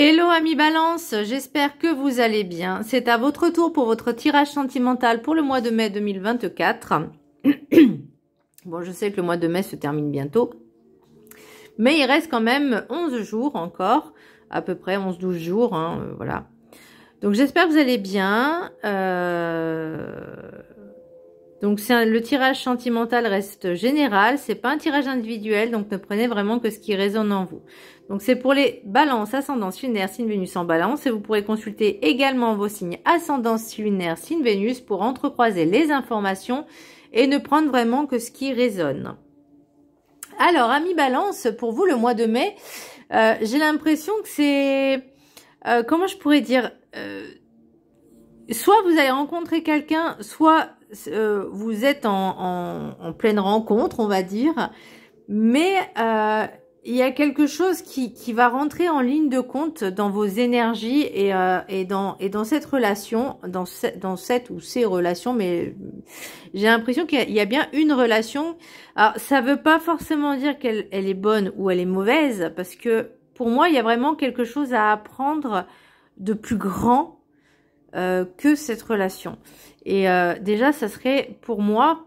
Hello amis Balance, j'espère que vous allez bien. C'est à votre tour pour votre tirage sentimental pour le mois de mai 2024. Bon, je sais que le mois de mai se termine bientôt, mais il reste quand même 11 jours encore, à peu près 11-12 jours, hein, voilà. Donc j'espère que vous allez bien. Donc le tirage sentimental reste général, c'est pas un tirage individuel, donc ne prenez vraiment que ce qui résonne en vous. Donc c'est pour les balances, ascendance lunaire, signe Vénus en balance, et vous pourrez consulter également vos signes ascendance lunaire, signe Vénus pour entrecroiser les informations et ne prendre vraiment que ce qui résonne. Alors amis balance, pour vous le mois de mai, j'ai l'impression que c'est, comment je pourrais dire, soit vous allez rencontrer quelqu'un, soit vous êtes en pleine rencontre, on va dire, mais il y a quelque chose qui va rentrer en ligne de compte dans vos énergies et dans cette relation, dans cette ou ces relations, mais j'ai l'impression qu'il y a bien une relation. Alors, ça veut pas forcément dire qu'elle est bonne ou elle est mauvaise, parce que pour moi, il y a vraiment quelque chose à apprendre de plus grand que cette relation. Et déjà, ça serait pour moi,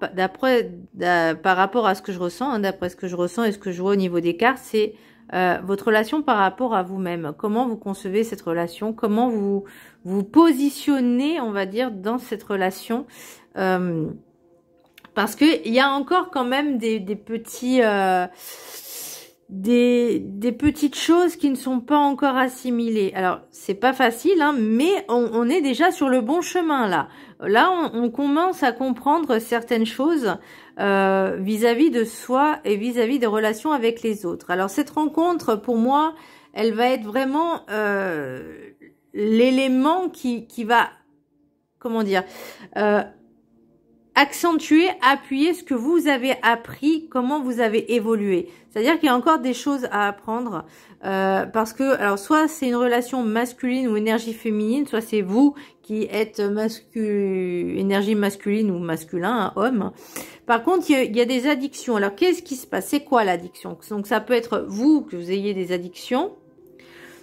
par rapport à ce que je ressens, hein, d'après ce que je ressens et ce que je vois au niveau des cartes, c'est votre relation par rapport à vous-même. Comment vous concevez cette relation, comment vous vous positionnez, on va dire, dans cette relation. Parce que il y a encore quand même des petits... des petites choses qui ne sont pas encore assimilées. Alors, c'est pas facile, hein, mais on est déjà sur le bon chemin, là. Là, on commence à comprendre certaines choses vis-à-vis de soi et vis-à-vis des relations avec les autres. Alors, cette rencontre, pour moi, elle va être vraiment l'élément qui va, comment dire, accentuer, appuyer ce que vous avez appris, comment vous avez évolué. C'est-à-dire qu'il y a encore des choses à apprendre parce que, alors, soit c'est une relation masculine ou énergie féminine, soit c'est vous qui êtes énergie masculine ou masculin, hein, homme. Par contre, il y a des addictions. Alors, qu'est-ce qui se passe? C'est quoi l'addiction? Donc, ça peut être vous, que vous ayez des addictions,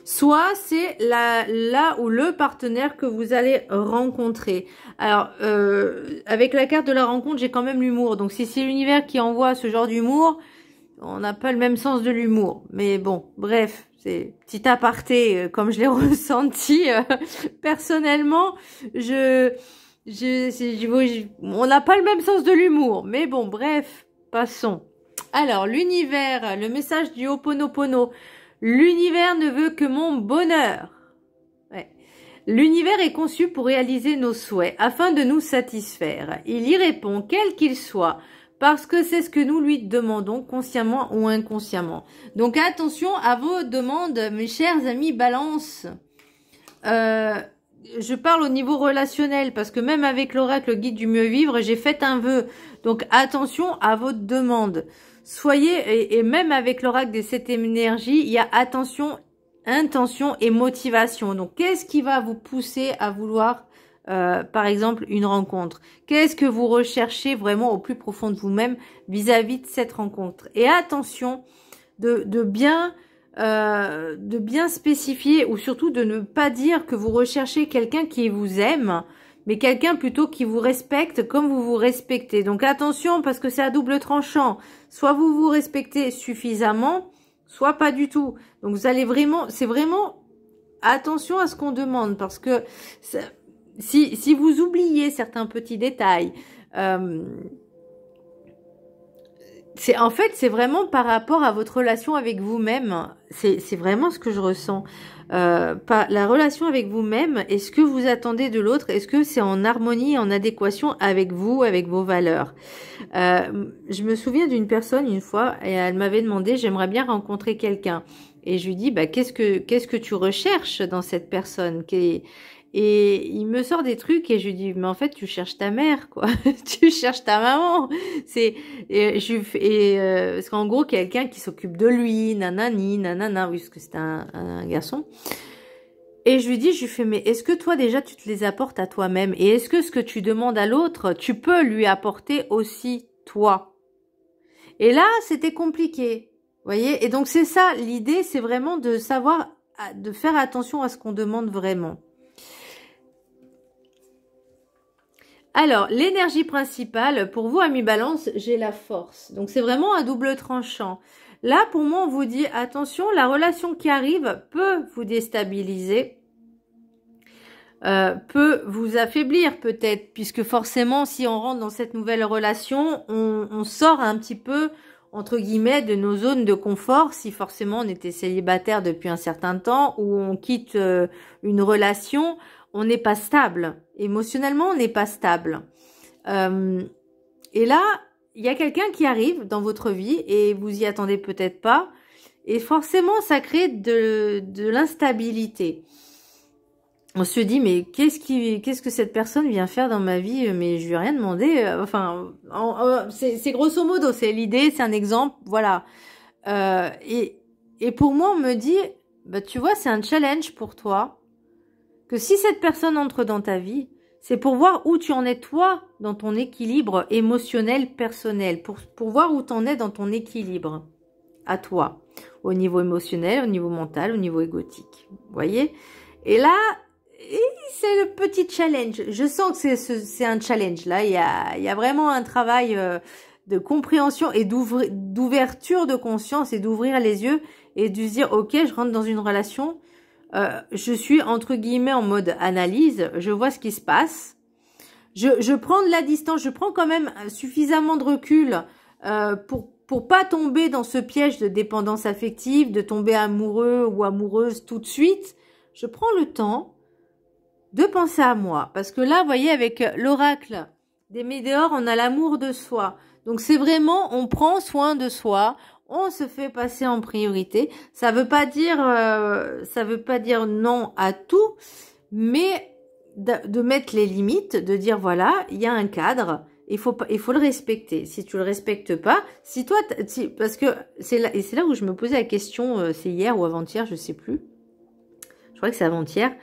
soit c'est là où le partenaire que vous allez rencontrer. Alors, avec la carte de la rencontre, j'ai quand même l'humour. Donc, si c'est l'univers qui envoie ce genre d'humour, on n'a pas le même sens de l'humour. Mais bon, bref, c'est petit aparté, comme je l'ai ressenti. Personnellement, on n'a pas le même sens de l'humour. Mais bon, bref, passons. Alors, l'univers, le message du Ho'oponopono. L'univers ne veut que mon bonheur. Ouais. L'univers est conçu pour réaliser nos souhaits, afin de nous satisfaire. Il y répond, quel qu'il soit, parce que c'est ce que nous lui demandons, consciemment ou inconsciemment. Donc attention à vos demandes, mes chers amis Balance. Je parle au niveau relationnel, parce que même avec l'oracle guide du mieux vivre, j'ai fait un vœu. Donc attention à vos demandes. Soyez, et même avec l'oracle des 7 énergies, il y a attention, intention et motivation. Donc, qu'est-ce qui va vous pousser à vouloir, par exemple, une rencontre? Qu'est-ce que vous recherchez vraiment au plus profond de vous-même vis-à-vis de cette rencontre? Et attention de bien spécifier, ou surtout de ne pas dire que vous recherchez quelqu'un qui vous aime, mais quelqu'un plutôt qui vous respecte comme vous vous respectez. Donc attention, parce que c'est à double tranchant. Soit vous vous respectez suffisamment, soit pas du tout. Donc vous allez vraiment, c'est vraiment attention à ce qu'on demande, parce que si vous oubliez certains petits détails, en fait, c'est vraiment par rapport à votre relation avec vous-même. C'est vraiment ce que je ressens. La relation avec vous-même, et ce que vous attendez de l'autre, est-ce que c'est en harmonie, en adéquation avec vous, avec vos valeurs? Je me souviens d'une personne une fois, et elle m'avait demandé, j'aimerais bien rencontrer quelqu'un. Et je lui dis, bah, qu'est-ce que tu recherches dans cette personne? Et il me sort des trucs et je lui dis, mais en fait, tu cherches ta mère, quoi. Tu cherches ta maman. Parce qu'en gros, quelqu'un qui s'occupe de lui, nanani, nanana, oui, parce que c'est un garçon. Et je lui fais, mais est-ce que toi, déjà, tu te les apportes à toi-même? Et est-ce que ce que tu demandes à l'autre, tu peux lui apporter aussi toi? Et là, c'était compliqué. Vous voyez? Et donc, c'est ça, l'idée, c'est vraiment de savoir de faire attention à ce qu'on demande vraiment. Alors, l'énergie principale, pour vous, amis Balance, j'ai la force. Donc, c'est vraiment un double tranchant. Là, pour moi, on vous dit, attention, la relation qui arrive peut vous déstabiliser, peut vous affaiblir peut-être, puisque forcément, si on rentre dans cette nouvelle relation, on sort un petit peu, entre guillemets, de nos zones de confort, si forcément on était célibataire depuis un certain temps, ou on quitte une relation, on n'est pas stable. Émotionnellement, on n'est pas stable. Et là, il y a quelqu'un qui arrive dans votre vie et vous y attendez peut-être pas. Et forcément, ça crée de l'instabilité. On se dit, mais qu'est-ce que cette personne vient faire dans ma vie? Mais je lui ai rien demandé. Enfin, c'est grosso modo, c'est l'idée, c'est un exemple, voilà. Et pour moi, on me dit, bah, tu vois, c'est un challenge pour toi. Que si cette personne entre dans ta vie, c'est pour voir où tu en es toi dans ton équilibre émotionnel personnel, pour voir où tu en es dans ton équilibre à toi, au niveau émotionnel, au niveau mental, au niveau égotique. Vous voyez? Et là, c'est le petit challenge. Je sens que c'est un challenge. Là, il y a vraiment un travail de compréhension et d'ouverture de conscience et d'ouvrir les yeux et de se dire, ok, je rentre dans une relation. Je suis entre guillemets en mode analyse, je vois ce qui se passe, je prends de la distance, je prends quand même suffisamment de recul pour pas tomber dans ce piège de dépendance affective, de tomber amoureux ou amoureuse tout de suite. Je prends le temps de penser à moi, parce que là, vous voyez, avec l'oracle des Météores, on a l'amour de soi. Donc c'est vraiment, on prend soin de soi. On se fait passer en priorité. Ça veut pas dire non à tout, mais de mettre les limites, de dire voilà, il y a un cadre, il faut le respecter. Si tu le respectes pas, si toi, parce que c'est là où je me posais la question, c'est hier ou avant-hier, je sais plus. Je crois que c'est avant-hier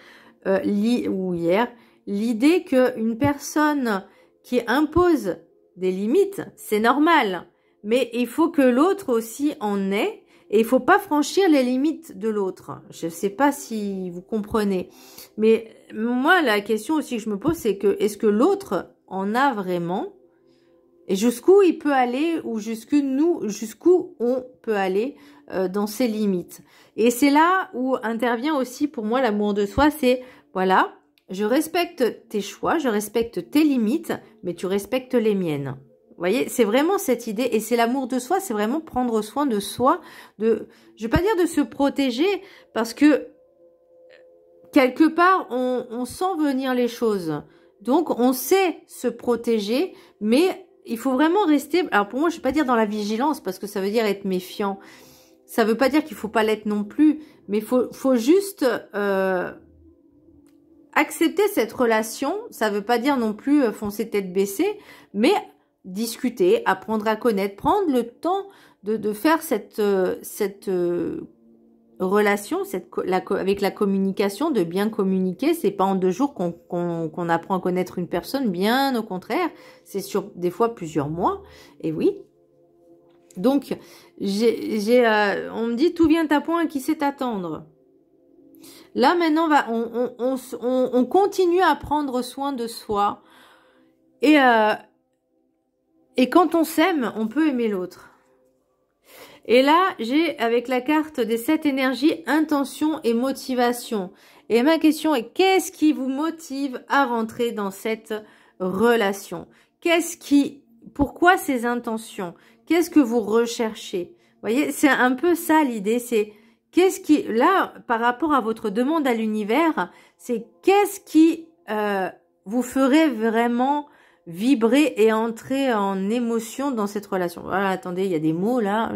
ou hier. L'idée qu'une personne qui impose des limites, c'est normal. Mais il faut que l'autre aussi en ait et il faut pas franchir les limites de l'autre. Je sais pas si vous comprenez. Mais moi, la question aussi que je me pose, c'est que est-ce que l'autre en a vraiment? Et jusqu'où il peut aller ou jusqu'où on peut aller dans ses limites. Et c'est là où intervient aussi pour moi l'amour de soi, c'est voilà, je respecte tes choix, je respecte tes limites, mais tu respectes les miennes. Vous voyez, c'est vraiment cette idée et c'est l'amour de soi, c'est vraiment prendre soin de soi, je vais pas dire de se protéger parce que quelque part on sent venir les choses. Donc on sait se protéger, mais il faut vraiment rester, alors pour moi je vais pas dire dans la vigilance parce que ça veut dire être méfiant. Ça veut pas dire qu'il faut pas l'être non plus, mais faut juste accepter cette relation, ça veut pas dire non plus foncer tête baissée, mais discuter, apprendre à connaître, prendre le temps de faire cette relation, avec la communication, de bien communiquer. C'est pas en 2 jours qu'on apprend à connaître une personne, bien au contraire, c'est sur des fois plusieurs mois, et oui. Donc, on me dit tout vient à point à qui sait attendre. Là maintenant, on continue à prendre soin de soi et quand on s'aime, on peut aimer l'autre. Et là, j'ai avec la carte des 7 énergies, intention et motivation. Et ma question est, qu'est-ce qui vous motive à rentrer dans cette relation? Pourquoi ces intentions? Qu'est-ce que vous recherchez? Vous voyez, c'est un peu ça l'idée, c'est là, par rapport à votre demande à l'univers, c'est qu'est-ce qui vous ferait vraiment vibrer et entrer en émotion dans cette relation. Voilà, attendez, il y a des mots là,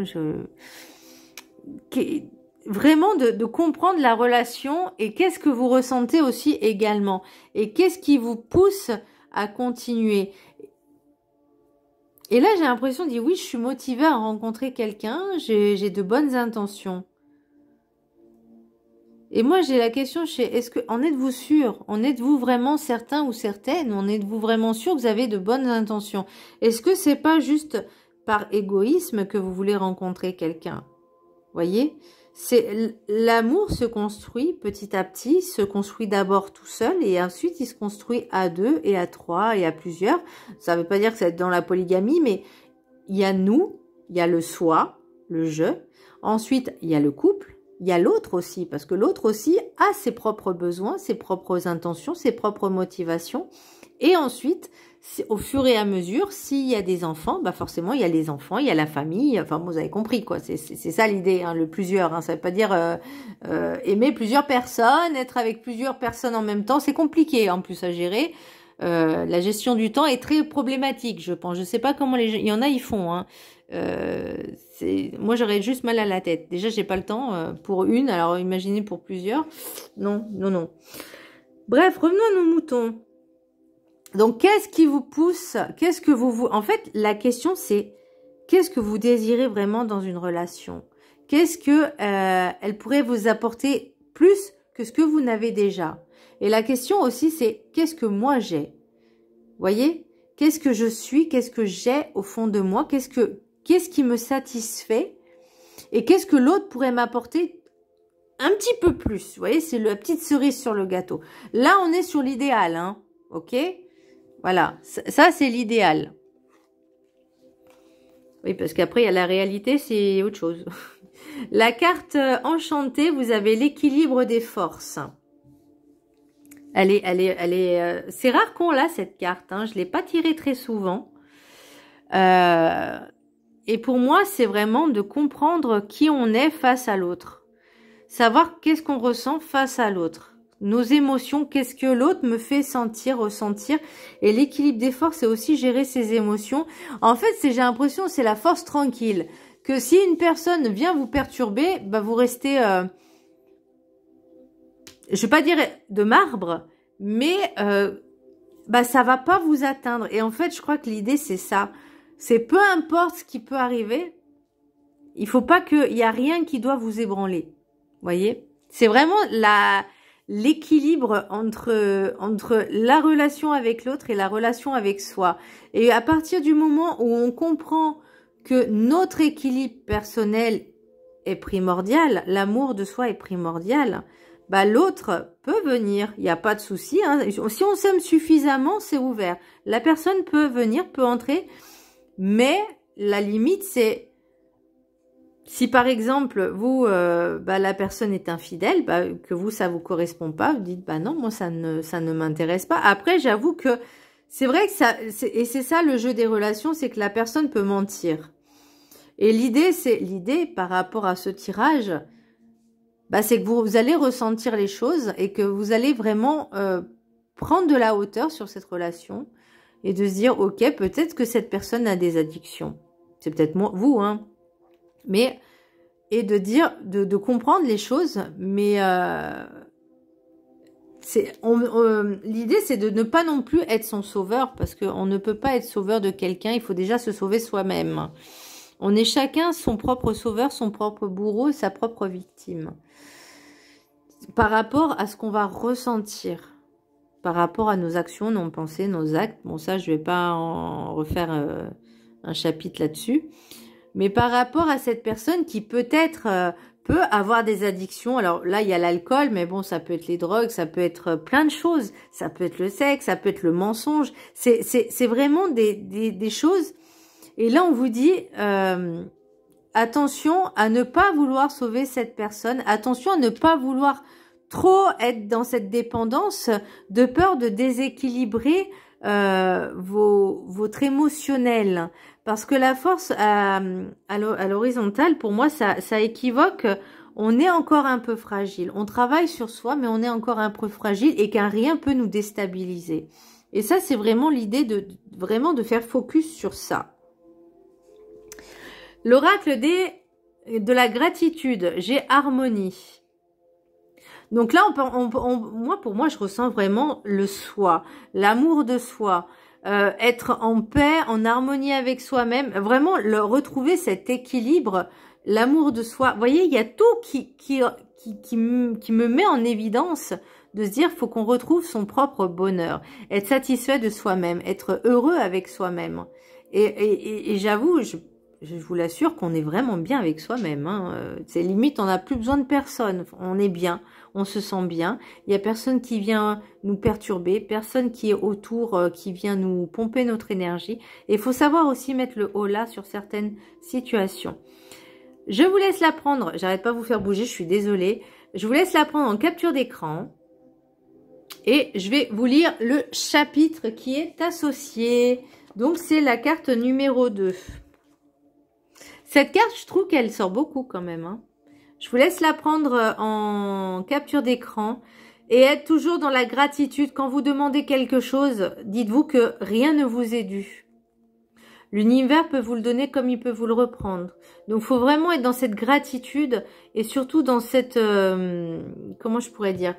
vraiment de comprendre la relation et qu'est-ce que vous ressentez aussi également et qu'est-ce qui vous pousse à continuer. Et là, j'ai l'impression de dire oui, je suis motivée à rencontrer quelqu'un, j'ai de bonnes intentions. Et moi, j'ai la question, en êtes-vous sûr? En êtes-vous vraiment certain ou certaine? En êtes-vous vraiment sûr que vous avez de bonnes intentions? Est-ce que c'est pas juste par égoïsme que vous voulez rencontrer quelqu'un? Voyez? l'amour se construit petit à petit, se construit d'abord tout seul et ensuite il se construit à 2 et à 3 et à plusieurs. Ça veut pas dire que c'est dans la polygamie, mais il y a nous, il y a le soi, le je. Ensuite, il y a le couple, il y a l'autre aussi, parce que l'autre aussi a ses propres besoins, ses propres intentions, ses propres motivations. Et ensuite, au fur et à mesure, s'il y a des enfants, bah forcément, il y a les enfants, il y a la famille. Enfin, vous avez compris, quoi. C'est ça l'idée, hein, le plusieurs. Hein. Ça veut pas dire aimer plusieurs personnes, être avec plusieurs personnes en même temps. C'est compliqué, en plus, à gérer. La gestion du temps est très problématique, je pense. Je sais pas comment il y en a, ils font. Hein. Moi, j'aurais juste mal à la tête. Déjà, j'ai pas le temps pour une. Alors, imaginez pour plusieurs. Non, non, non. Bref, revenons à nos moutons. Donc, qu'est-ce qui vous pousse? Qu'est-ce que vous... En fait, la question, c'est qu'est-ce que vous désirez vraiment dans une relation? Qu'est-ce que elle pourrait vous apporter plus que ce que vous n'avez déjà? Et la question aussi, c'est qu'est-ce que moi j'ai? Voyez? Qu'est-ce que je suis? Qu'est-ce que j'ai au fond de moi? Qu'est-ce qui me satisfait? Et qu'est-ce que l'autre pourrait m'apporter un petit peu plus? Vous voyez, c'est la petite cerise sur le gâteau. Là, on est sur l'idéal, hein? Ok? Voilà, ça c'est l'idéal. Oui, parce qu'après, il y a la réalité, c'est autre chose. La carte enchantée, vous avez l'équilibre des forces. C'est rare qu'on l'a, cette carte. Hein. Je ne l'ai pas tirée très souvent. Et pour moi, c'est vraiment de comprendre qui on est face à l'autre. Savoir qu'est-ce qu'on ressent face à l'autre. Nos émotions, qu'est-ce que l'autre me fait sentir, ressentir. Et l'équilibre des forces, c'est aussi gérer ses émotions. En fait, j'ai l'impression c'est la force tranquille. Que si une personne vient vous perturber, bah vous restez, je vais pas dire de marbre, mais bah ça va pas vous atteindre. Et en fait, je crois que l'idée c'est ça. C'est peu importe ce qui peut arriver, il faut pas qu'il y a rien qui doit vous ébranler. Voyez, c'est vraiment l'équilibre entre la relation avec l'autre et la relation avec soi. Et à partir du moment où on comprend que notre équilibre personnel est primordial, l'amour de soi est primordial, bah l'autre peut venir, il n'y a pas de souci. Hein. Si on s'aime suffisamment, c'est ouvert. La personne peut venir, peut entrer, mais la limite c'est si par exemple, vous, la personne est infidèle, que vous, ça vous correspond pas, vous dites, non, moi, ça ne m'intéresse pas. Après, j'avoue que c'est vrai que et c'est ça le jeu des relations, c'est que la personne peut mentir. Et l'idée par rapport à ce tirage, c'est que vous allez ressentir les choses et que vous allez vraiment prendre de la hauteur sur cette relation et de se dire, ok, peut-être que cette personne a des addictions. C'est peut-être vous, hein. Mais, et de dire, de comprendre les choses, mais l'idée c'est de ne pas non plus être son sauveur, parce qu'on ne peut pas être sauveur de quelqu'un, il faut déjà se sauver soi-même. On est chacun son propre sauveur, son propre bourreau, sa propre victime. Par rapport à ce qu'on va ressentir, par rapport à nos actions, nos pensées, nos actes, bon ça je vais pas en refaire un chapitre là-dessus, mais par rapport à cette personne qui peut-être peut avoir des addictions. Alors là, il y a l'alcool, mais bon, ça peut être les drogues, ça peut être plein de choses. Ça peut être le sexe, ça peut être le mensonge. C'est vraiment des choses. Et là, on vous dit, attention à ne pas vouloir sauver cette personne. Attention à ne pas vouloir trop être dans cette dépendance de peur de déséquilibrer votre émotionnel. Parce que la force à l'horizontale, pour moi, ça équivoque. On est encore un peu fragile. On travaille sur soi, mais on est encore un peu fragile et qu'un rien peut nous déstabiliser. Et ça, c'est vraiment l'idée de faire focus sur ça. L'oracle de la gratitude. J'ai harmonie. Donc là, pour moi, je ressens vraiment le soi, l'amour de soi. Être en paix, en harmonie avec soi-même, vraiment retrouver cet équilibre, l'amour de soi. Vous voyez, il y a tout qui me met en évidence de se dire, faut qu'on retrouve son propre bonheur, être satisfait de soi-même, être heureux avec soi-même. Et j'avoue, je vous l'assure qu'on est vraiment bien avec soi-même. Hein. C'est limite, on n'a plus besoin de personne. On est bien, on se sent bien. Il n'y a personne qui vient nous perturber, personne qui est autour, qui vient nous pomper notre énergie. Et il faut savoir aussi mettre le haut là sur certaines situations. Je vous laisse la prendre. J'arrête pas de vous faire bouger, je suis désolée. Je vous laisse la prendre en capture d'écran. Et je vais vous lire le chapitre qui est associé. Donc, c'est la carte numéro 2. Cette carte, je trouve qu'elle sort beaucoup quand même. Hein. Je vous laisse la prendre en capture d'écran. Et être toujours dans la gratitude. Quand vous demandez quelque chose, dites-vous que rien ne vous est dû. L'univers peut vous le donner comme il peut vous le reprendre. Donc, il faut vraiment être dans cette gratitude. Et surtout dans cette... comment je pourrais dire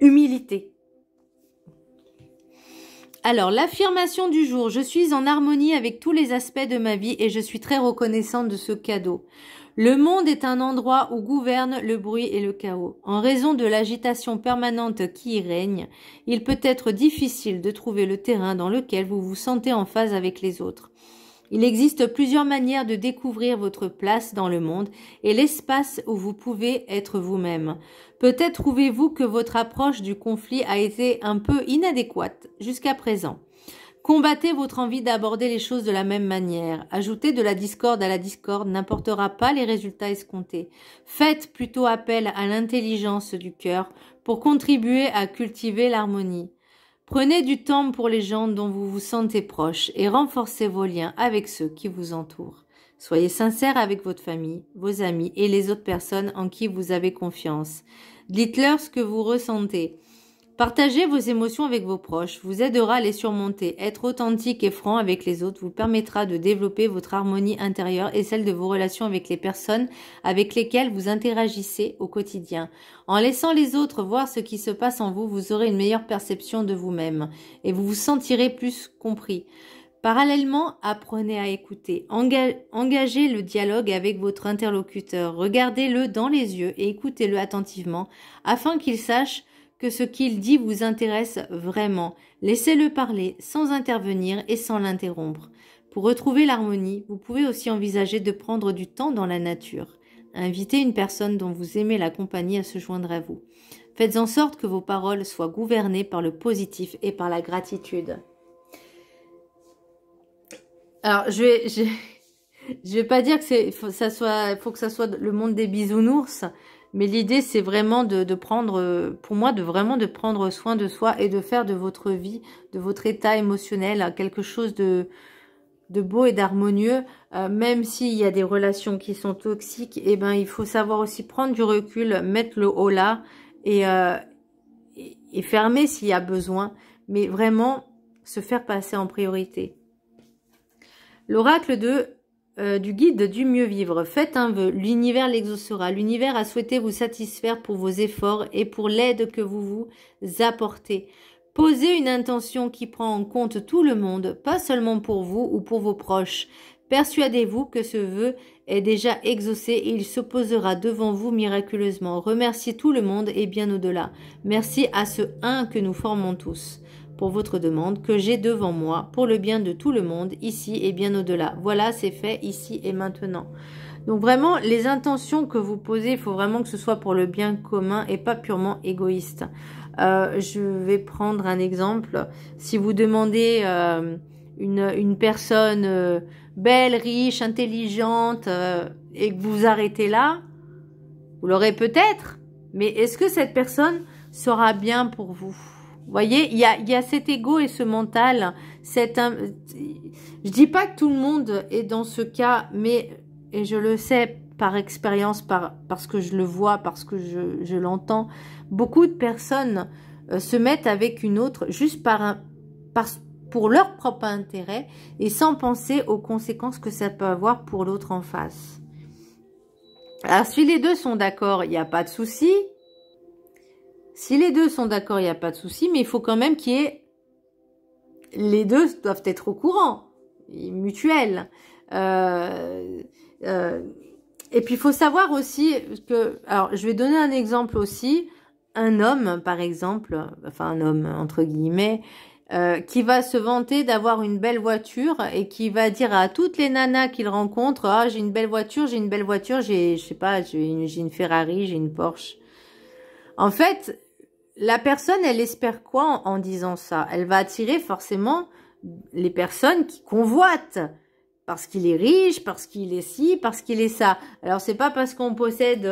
humilité. Alors, l'affirmation du jour. Je suis en harmonie avec tous les aspects de ma vie et je suis très reconnaissante de ce cadeau. Le monde est un endroit où gouverne le bruit et le chaos. En raison de l'agitation permanente qui y règne, il peut être difficile de trouver le terrain dans lequel vous vous sentez en phase avec les autres. Il existe plusieurs manières de découvrir votre place dans le monde et l'espace où vous pouvez être vous-même. Peut-être trouvez-vous que votre approche du conflit a été un peu inadéquate jusqu'à présent. Combattez votre envie d'aborder les choses de la même manière. Ajouter de la discorde à la discorde n'apportera pas les résultats escomptés. Faites plutôt appel à l'intelligence du cœur pour contribuer à cultiver l'harmonie. Prenez du temps pour les gens dont vous vous sentez proche et renforcez vos liens avec ceux qui vous entourent. Soyez sincère avec votre famille, vos amis et les autres personnes en qui vous avez confiance. Dites-leur ce que vous ressentez. Partagez vos émotions avec vos proches, vous aidera à les surmonter. Être authentique et franc avec les autres vous permettra de développer votre harmonie intérieure et celle de vos relations avec les personnes avec lesquelles vous interagissez au quotidien. En laissant les autres voir ce qui se passe en vous, vous aurez une meilleure perception de vous-même et vous vous sentirez plus compris. Parallèlement, apprenez à écouter. Engagez le dialogue avec votre interlocuteur. Regardez-le dans les yeux et écoutez-le attentivement afin qu'il sache que ce qu'il dit vous intéresse vraiment. Laissez-le parler sans intervenir et sans l'interrompre. Pour retrouver l'harmonie, vous pouvez aussi envisager de prendre du temps dans la nature. Invitez une personne dont vous aimez la compagnie à se joindre à vous. Faites en sorte que vos paroles soient gouvernées par le positif et par la gratitude. Alors, je vais pas dire que faut que ça soit le monde des bisounours. Mais l'idée, c'est vraiment de prendre, pour moi, de prendre soin de soi et de faire de votre vie, de votre état émotionnel, quelque chose de beau et d'harmonieux. Même s'il y a des relations qui sont toxiques, eh ben, il faut savoir aussi prendre du recul, mettre le haut là et fermer s'il y a besoin. Mais vraiment, se faire passer en priorité. L'oracle du guide du mieux vivre. Faites un vœu, l'univers l'exaucera. L'univers a souhaité vous satisfaire pour vos efforts et pour l'aide que vous vous apportez. Posez une intention qui prend en compte tout le monde, pas seulement pour vous ou pour vos proches. Persuadez-vous que ce vœu est déjà exaucé et il s'opposera devant vous miraculeusement. Remerciez tout le monde et bien au-delà. Merci à ce un que nous formons tous. Pour votre demande que j'ai devant moi, pour le bien de tout le monde, ici et bien au-delà. Voilà, c'est fait ici et maintenant. Donc vraiment, les intentions que vous posez, il faut vraiment que ce soit pour le bien commun et pas purement égoïste. Je vais prendre un exemple. Si vous demandez une personne belle, riche, intelligente, et que vous arrêtez là, vous l'aurez peut-être, mais est-ce que cette personne sera bien pour vous ? Vous voyez, il y a cet ego et ce mental. Je dis pas que tout le monde est dans ce cas, mais, et je le sais par expérience, parce que je le vois, parce que je l'entends, beaucoup de personnes se mettent avec une autre juste pour leur propre intérêt et sans penser aux conséquences que ça peut avoir pour l'autre en face. Alors, si les deux sont d'accord, il n'y a pas de souci. Si les deux sont d'accord, il n'y a pas de souci, mais il faut quand même qu'il y ait... Les deux doivent être au courant, mutuel. Et puis, il faut savoir aussi que... Alors, je vais donner un exemple aussi. Un homme, par exemple, enfin un homme, entre guillemets, qui va se vanter d'avoir une belle voiture et qui va dire à toutes les nanas qu'il rencontre, ah, j'ai une belle voiture, j'ai une belle voiture, je sais pas, j'ai une Ferrari, j'ai une Porsche. En fait, la personne, elle espère quoi en disant ça? Elle va attirer forcément les personnes qui convoitent. Parce qu'il est riche, parce qu'il est ci, parce qu'il est ça. Alors, c'est pas parce qu'on possède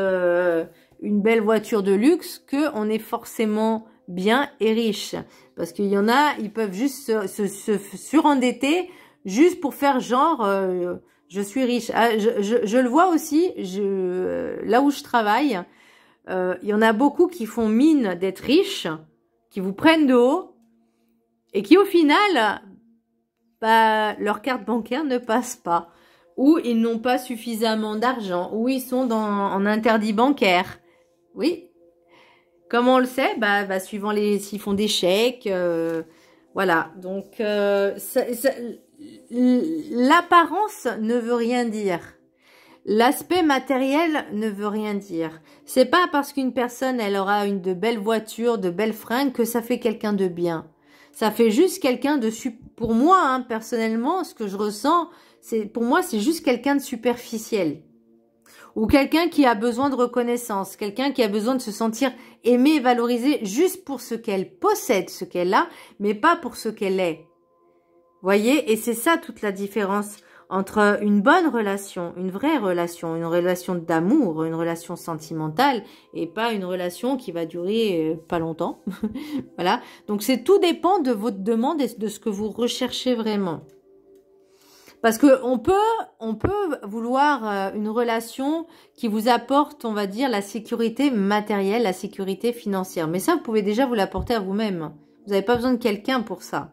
une belle voiture de luxe qu'on est forcément bien et riche. Parce qu'il y en a, ils peuvent juste se surendetter juste pour faire genre je suis riche. Ah, je le vois aussi, là où je travaille, il y en a beaucoup qui font mine d'être riches, qui vous prennent de haut et qui au final, bah, leur carte bancaire ne passe pas. Ou ils n'ont pas suffisamment d'argent, ou ils sont en interdit bancaire. Oui. Comment on le sait? Bah suivant s'ils font des chèques, voilà. Donc l'apparence ne veut rien dire. L'aspect matériel ne veut rien dire. C'est pas parce qu'une personne elle aura de belles voitures, de belles fringues que ça fait quelqu'un de bien. Ça fait juste quelqu'un de pour moi, hein, personnellement, ce que je ressens, pour moi c'est juste quelqu'un de superficiel. Ou quelqu'un qui a besoin de reconnaissance, quelqu'un qui a besoin de se sentir aimé et valorisé juste pour ce qu'elle possède, ce qu'elle a, mais pas pour ce qu'elle est. Voyez? Et c'est ça toute la différence entre une bonne relation, une vraie relation, une relation d'amour, une relation sentimentale, et pas une relation qui va durer pas longtemps. Voilà. Donc tout dépend de votre demande et de ce que vous recherchez vraiment. Parce que on peut vouloir une relation qui vous apporte, on va dire, la sécurité matérielle, la sécurité financière. Mais ça, vous pouvez déjà vous l'apporter à vous-même. Vous n'avez pas besoin de quelqu'un pour ça.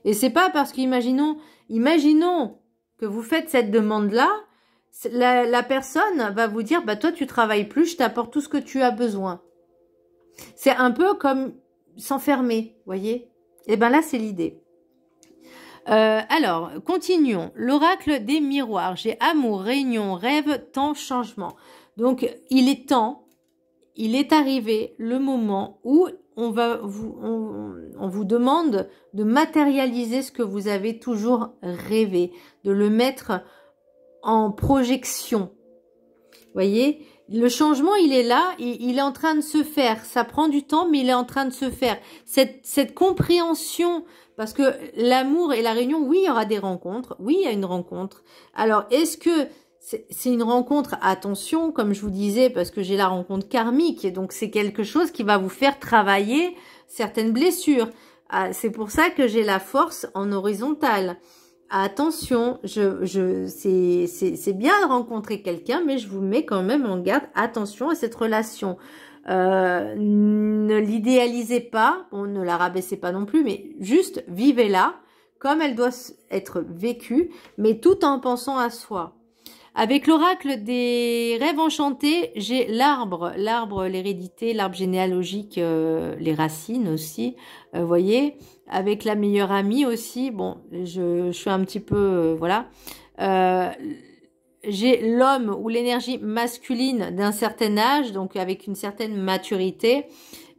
Et c'est pas parce qu'imaginons que vous faites cette demande-là, la personne va vous dire, bah toi tu travailles plus, je t'apporte tout ce que tu as besoin. C'est un peu comme s'enfermer, voyez. Et ben là, c'est l'idée. Alors, continuons. L'oracle des miroirs. J'ai amour, réunion, rêve, temps, changement. Donc, il est arrivé le moment où on vous demande de matérialiser ce que vous avez toujours rêvé, de le mettre en projection. Voyez, le changement, il est là, il est en train de se faire. Ça prend du temps, mais il est en train de se faire. Cette compréhension, parce que l'amour et la réunion, oui, il y aura des rencontres. Oui, il y a une rencontre. Alors, est-ce que c'est une rencontre, attention, comme je vous disais, parce que j'ai la rencontre karmique, et donc c'est quelque chose qui va vous faire travailler certaines blessures. C'est pour ça que j'ai la force en horizontal. Attention, c'est bien de rencontrer quelqu'un, mais je vous mets quand même en garde, attention à cette relation. Ne l'idéalisez pas, bon, ne la rabaissez pas non plus, mais juste vivez-la comme elle doit être vécue, mais tout en pensant à soi. Avec l'oracle des rêves enchantés, j'ai l'arbre, l'hérédité, l'arbre généalogique, les racines aussi, voyez, avec la meilleure amie aussi, bon, je suis un petit peu, voilà. J'ai l'homme ou l'énergie masculine d'un certain âge, donc avec une certaine maturité.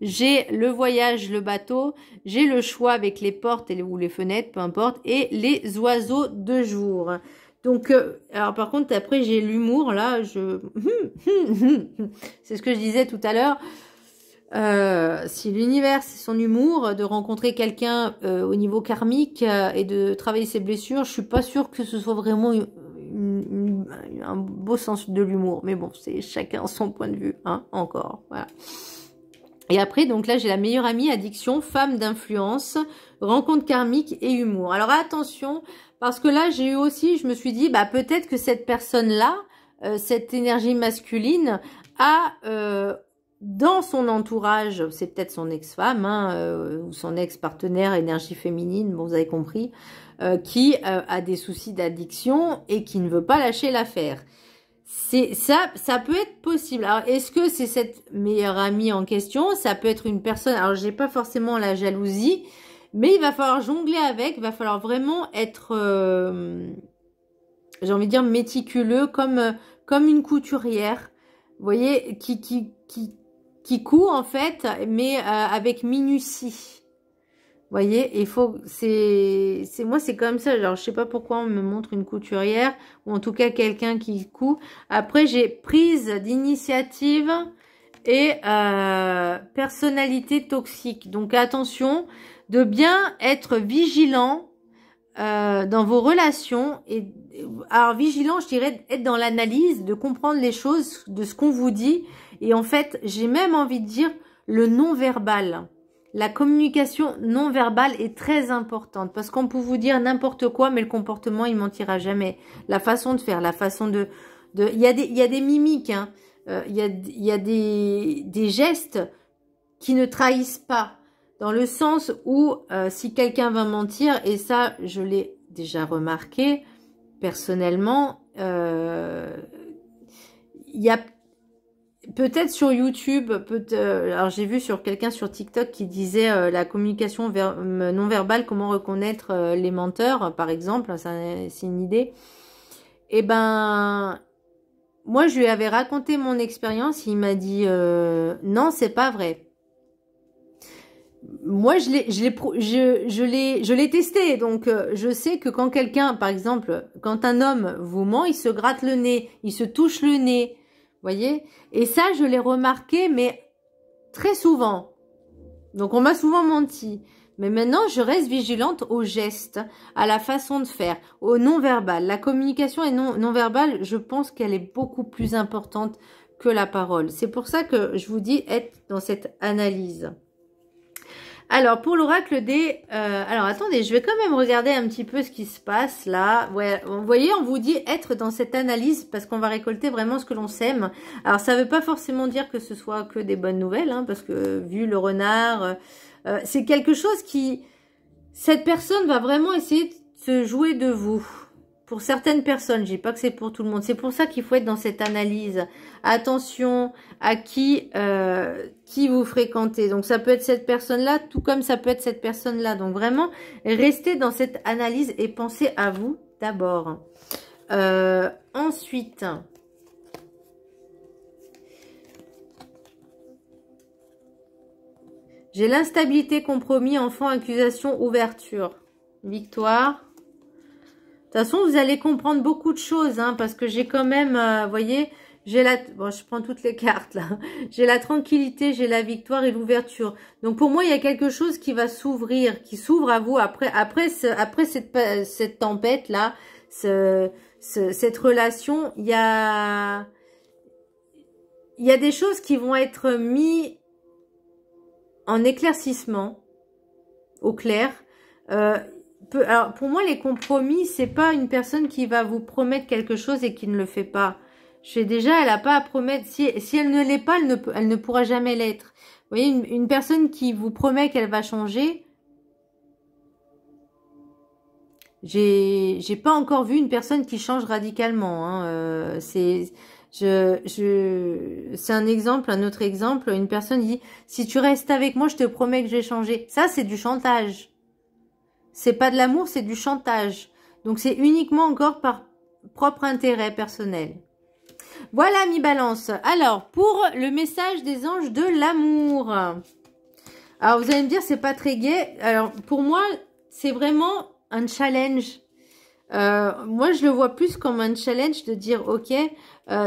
J'ai le voyage, le bateau, j'ai le choix avec les portes ou les fenêtres, peu importe, et les oiseaux de jour. Donc, alors par contre, après, j'ai l'humour, là, c'est ce que je disais tout à l'heure. Si l'univers, c'est son humour, de rencontrer quelqu'un au niveau karmique et de travailler ses blessures, je suis pas sûre que ce soit vraiment un beau sens de l'humour. Mais bon, c'est chacun son point de vue, hein, encore, voilà. Et après, donc là, j'ai la meilleure amie, addiction, femme d'influence, rencontre karmique et humour. Alors attention, parce que là, j'ai eu aussi, je me suis dit, bah peut-être que cette personne-là, cette énergie masculine, a dans son entourage, c'est peut-être son ex-femme, hein, ou son ex-partenaire, énergie féminine, bon, vous avez compris, qui a des soucis d'addiction et qui ne veut pas lâcher l'affaire. Ça peut être possible. Alors, est-ce que c'est cette meilleure amie en question? Ça peut être une personne, alors j'ai pas forcément la jalousie, mais il va falloir jongler avec, il va falloir vraiment être, j'ai envie de dire méticuleux, comme une couturière, vous voyez, qui coud en fait, mais avec minutie. Voyez, il faut, moi c'est comme ça. Alors je sais pas pourquoi on me montre une couturière ou en tout cas quelqu'un qui coud. Après j'ai prise d'initiative et personnalité toxique. Donc attention de bien être vigilant dans vos relations. Et alors vigilant, je dirais être dans l'analyse, de comprendre les choses, de ce qu'on vous dit. Et en fait, j'ai même envie de dire le non-verbal. La communication non verbale est très importante parce qu'on peut vous dire n'importe quoi, mais le comportement, il mentira jamais. La façon de faire, la façon il y a des mimiques, hein. Il y a des gestes qui ne trahissent pas, dans le sens où si quelqu'un va mentir, et ça, je l'ai déjà remarqué personnellement, il y a peut-être sur YouTube, alors j'ai vu sur quelqu'un sur TikTok qui disait la communication non verbale, comment reconnaître les menteurs, par exemple, c'est une idée. Et ben, moi je lui avais raconté mon expérience, il m'a dit non, c'est pas vrai. Moi je l'ai testé, donc je sais que quand quelqu'un, par exemple, quand un homme vous ment, il se gratte le nez, il se touche le nez. Voyez, et ça je l'ai remarqué, mais très souvent. Donc on m'a souvent menti, mais maintenant je reste vigilante aux gestes, à la façon de faire, au non-verbal. La communication est non-verbale, je pense qu'elle est beaucoup plus importante que la parole. C'est pour ça que je vous dis être dans cette analyse. Alors, pour l'oracle des... alors, attendez, je vais quand même regarder un petit peu ce qui se passe là. Ouais, vous voyez, on vous dit être dans cette analyse parce qu'on va récolter vraiment ce que l'on sème. Alors, ça ne veut pas forcément dire que ce soit que des bonnes nouvelles, hein, parce que vu le renard, c'est quelque chose qui... Cette personne va vraiment essayer de se jouer de vous. Pour certaines personnes, je dis pas que c'est pour tout le monde. C'est pour ça qu'il faut être dans cette analyse. Attention à qui vous fréquentez. Donc ça peut être cette personne-là, tout comme ça peut être cette personne-là. Donc vraiment, restez dans cette analyse et pensez à vous d'abord. Ensuite, j'ai l'instabilité, compromis, enfant, accusation, ouverture, victoire. De toute façon, vous allez comprendre beaucoup de choses, hein, parce que j'ai quand même, vous voyez, j'ai la... Bon, je prends toutes les cartes, là. J'ai la tranquillité, j'ai la victoire et l'ouverture. Donc, pour moi, il y a quelque chose qui va s'ouvrir, qui s'ouvre à vous après cette tempête-là, cette relation. Il y a des choses qui vont être mises en éclaircissement, au clair. Alors, pour moi, les compromis, c'est pas une personne qui va vous promettre quelque chose et qui ne le fait pas. Je sais déjà, elle n'a pas à promettre. Si elle ne l'est pas, elle ne pourra jamais l'être. Vous voyez, une personne qui vous promet qu'elle va changer, j'ai pas encore vu une personne qui change radicalement. Hein. C'est un exemple, un autre exemple. Une personne dit, si tu restes avec moi, je te promets que je vais changer. Ça, c'est du chantage. C'est pas de l'amour, c'est du chantage. Donc, c'est uniquement encore par propre intérêt personnel. Voilà, mi balance. Alors, pour le message des anges de l'amour. Alors, vous allez me dire, c'est pas très gai. Alors, pour moi, c'est vraiment un challenge. Moi, je le vois plus comme un challenge de dire, ok,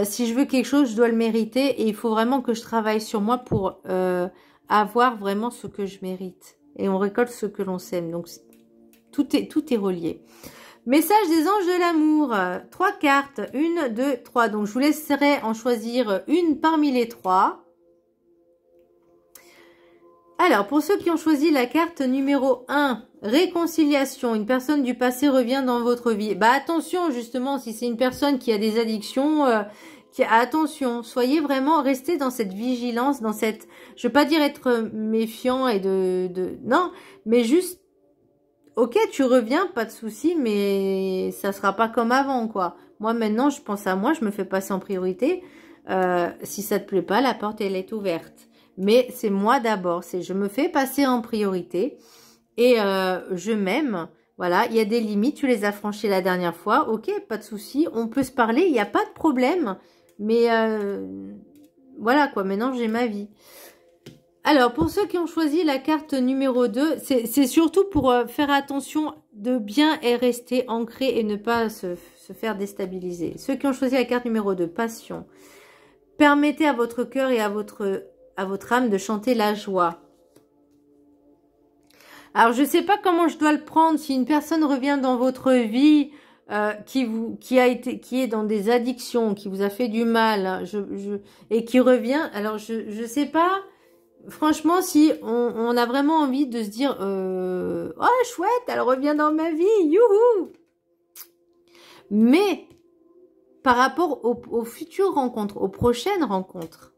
si je veux quelque chose, je dois le mériter. Et il faut vraiment que je travaille sur moi pour avoir vraiment ce que je mérite. Et on récolte ce que l'on sème. Donc, tout est relié. Message des anges de l'amour. 3 cartes. 1, 2, 3. Donc, je vous laisserai en choisir une parmi les 3. Alors, pour ceux qui ont choisi la carte numéro 1, réconciliation. Une personne du passé revient dans votre vie. Bah, attention, justement, si c'est une personne qui a des addictions, attention, soyez vraiment, restez dans cette vigilance, dans cette... Je veux pas dire être méfiant et non, mais juste... Ok, tu reviens, pas de souci, mais ça sera pas comme avant, quoi. Moi, maintenant, je pense à moi, je me fais passer en priorité. Si ça te plaît pas, la porte, elle est ouverte. Mais c'est moi d'abord, je me fais passer en priorité et je m'aime. Voilà, il y a des limites, tu les as franchies la dernière fois. Ok, pas de souci, on peut se parler, il n'y a pas de problème. Mais voilà, quoi, maintenant, j'ai ma vie. Alors, pour ceux qui ont choisi la carte numéro 2, c'est surtout pour faire attention de bien rester ancré et ne pas se faire déstabiliser. Ceux qui ont choisi la carte numéro 2, passion. Permettez à votre cœur et à votre âme de chanter la joie. Alors, je ne sais pas comment je dois le prendre. Si une personne revient dans votre vie, qui est dans des addictions, qui vous a fait du mal, et qui revient, alors je sais pas. Franchement, si on a vraiment envie de se dire oh chouette, elle revient dans ma vie, youhou. Mais par rapport aux futures rencontres, aux prochaines rencontres,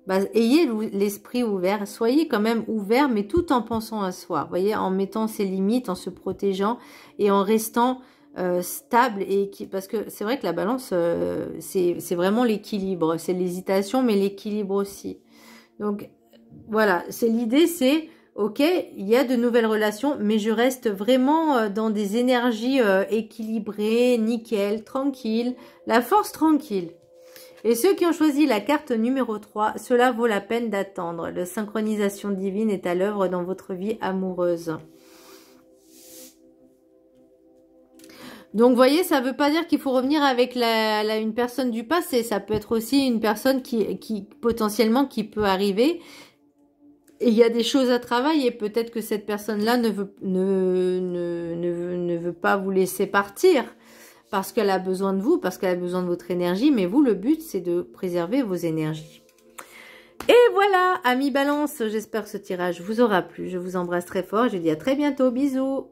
bah, ayez l'esprit ouvert, soyez quand même ouvert, mais tout en pensant à soi. Vous voyez, en mettant ses limites, en se protégeant et en restant stable. Parce que c'est vrai que la balance, c'est vraiment l'équilibre. C'est l'hésitation, mais l'équilibre aussi. Donc, voilà, l'idée, c'est, ok, il y a de nouvelles relations, mais je reste vraiment dans des énergies équilibrées, nickel, tranquille, la force tranquille. Et ceux qui ont choisi la carte numéro 3, cela vaut la peine d'attendre. La synchronisation divine est à l'œuvre dans votre vie amoureuse. Donc, vous voyez, ça ne veut pas dire qu'il faut revenir avec une personne du passé. Ça peut être aussi une personne qui potentiellement qui peut arriver. Et il y a des choses à travailler. Peut-être que cette personne-là ne veut pas vous laisser partir parce qu'elle a besoin de vous, parce qu'elle a besoin de votre énergie. Mais vous, le but, c'est de préserver vos énergies. Et voilà, amis Balance, j'espère que ce tirage vous aura plu. Je vous embrasse très fort. Je vous dis à très bientôt. Bisous.